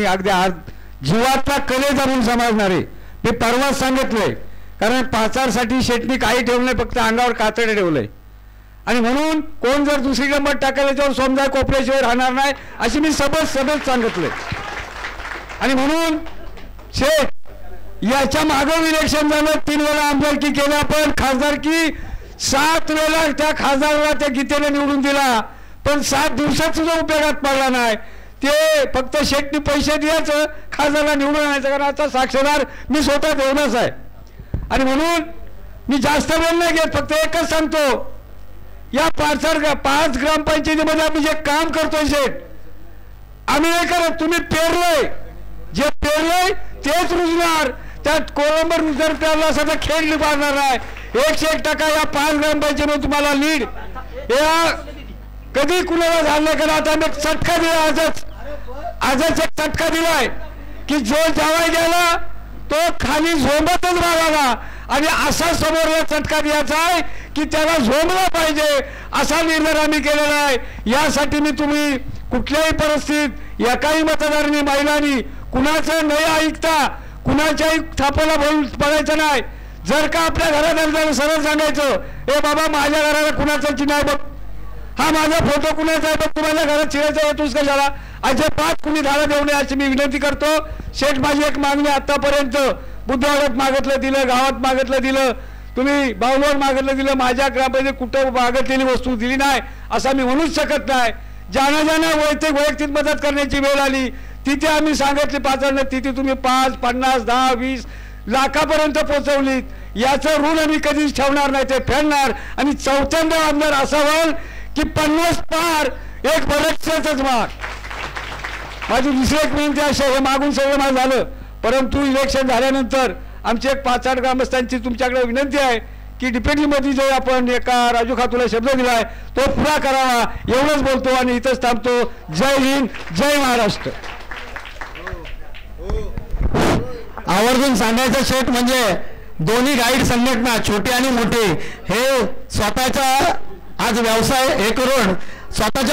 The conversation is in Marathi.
मी अगदी जीवातला कलेजा म्हणून समजणारे मी परवाच सांगितलंय. कारण पाचारसाठी शेटनी काही ठेवलं नाही, फक्त अंगावर कातडे ठेवलंय. आणि म्हणून कोण जर दुसरी नंबर टाकायला त्यावर सोमजा कोपऱ्याशिवाय राहणार नाही अशी मी सबच सांगितलंय. आणि म्हणून शेठ याच्या मागं इलेक्शन झालं, 3 वेळा आमदारकी केलं, पण खासदारकी 7 वेळा त्या खासदाराला त्या गीतेने निवडून दिला, पण 7 दिवसात सुद्धा उपयोगात पडला नाही. ते फक्त शेटनी पैसे द्यायचं, खासदाराला निवडून आणायचं. कारण आता साक्षीदार मी स्वतः देऊनच आहे. आणि म्हणून मी जास्त वेळ नाही घेत, फक्त एकच सांगतो, या 5 ग्रामपंचायतीमध्ये आम्ही जे काम करतोय शेठ, आम्ही नाही करत. तुम्ही पेरलंय, जे पेरलंय तेच रुजणार. त्यात कोळंबर जर पेरला असं तर खेळ निभावणार नाही. 101% या 5 ग्रामपंचायतीमध्ये तुम्हाला लीड. या कधी कुणाला झालं नाही. कारण आता मी चटका दिला, आजच एक चटका दिलाय की जो जावाय गेला तो खाली झोंबतच राहिला. आणि असा समोरला चटका द्यायचा आहे की त्याला झोंबला पाहिजे, असा निर्णय आम्ही केलेला आहे. यासाठी मी तुम्ही कुठल्याही परिस्थितीत एकाही मतदारांनी महिलांनी कुणाचं नाही ऐकता कुणाच्याही थापाला पडायचं नाही. जर का आपल्या घरात आलं सरळ सांगायचं, ए बाबा माझ्या घराला कुणाचं चिन्ह आहे बघ, हा माझा फोटो कुणाचा आहे बघ, तुम्हाला घरात चिरायचा येतोस कशाला, अजिबात कुणी धारा देऊ नये अशी मी विनंती करतो. शेठ माझी एक मागणी आतापर्यंत बुद्धवाड्यात मागितलं दिलं, गावात मागितलं दिलं, तुम्ही बावलवर मागितलं दिलं, माझ्या ग्रामपंचायतीत कुठं मागितलेली वस्तू दिली नाही असं मी म्हणूच शकत नाही. ज्यांना वैयक्तिक मदत करण्याची वेळ आली तिथे आम्ही सांगितली पाचारनं, तिथे तुम्ही 5, 50, 10, 20 लाखापर्यंत पोहोचवलीत. याचं ऋण आम्ही कधीच ठेवणार नाही, ते फेडणार. आणि 4थ्यांदा आमदार असा व्हाल की 50 पार एक बरंचसंच माग. माझी दुसरी एक विनंती अशी, हे मागून सगळं माझं झालं, परंतु इलेक्शन झाल्यानंतर आमची एक 5-8 ग्रामस्थांची तुमच्याकडे विनंती आहे की डिप्युटीमध्ये जो आपण एका राजू खातूला शब्द दिलाय तो पुरा करावा. एवढंच बोलतो आणि इथंच थांबतो. जय हिंद, जय महाराष्ट्र. आवर्जून सांगायचं शेठ, म्हणजे दोन्ही गाईड संघटना छोटी आणि मोठी हे स्वतःचा आज व्यवसाय हे करून स्वतःच्या